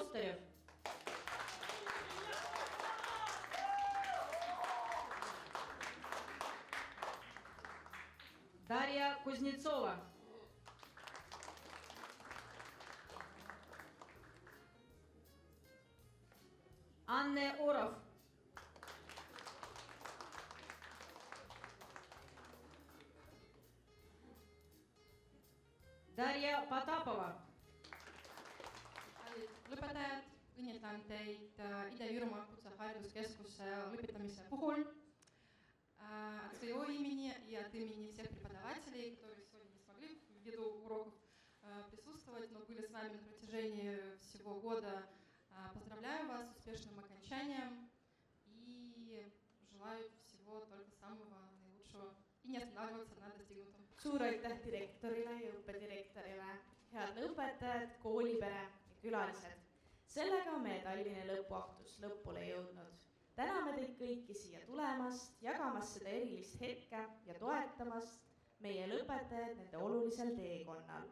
Kostojev. Darja Kuznetsova. Anne Orov. Darja Patapova. Lõpetajad, õnnitlen teid Ida-Virumaa Kutsehariduskeskuse lõpetamise puhul. От своего имени и от имени всех преподавателей, которые сегодня не смогли ввиду уроков присутствовать, но были с нами на протяжении всего года, поздравляю вас с успешным окончанием и желаю всего только самого наилучшего и не останавливаться на достигнутом. Suur aitäh direktorile ja õppedirektorile, head lõpetajad, koolipere ja külalised. Sellega on meie Tallinna lõpuaktus lõpule jõudnud. Täname teid kõiki siia tulemast, jagamast seda erilist hetke ja toetamast meie lõpetajad nende olulisel teekonnal.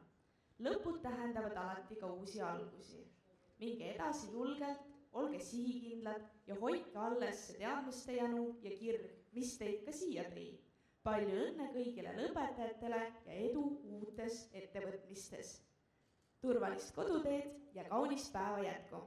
Lõpud tähendavad alati ka uusi algusi. Minge edasi julgelt, olge sihikindlad ja hoidke alles see teadmiste janu ja kirg, mis teid ka siia tõi. Palju õnne kõigile lõpetajatele ja edu uutes ettevõtmistes. Turvalist koduteed ja kaunist päeva jätku!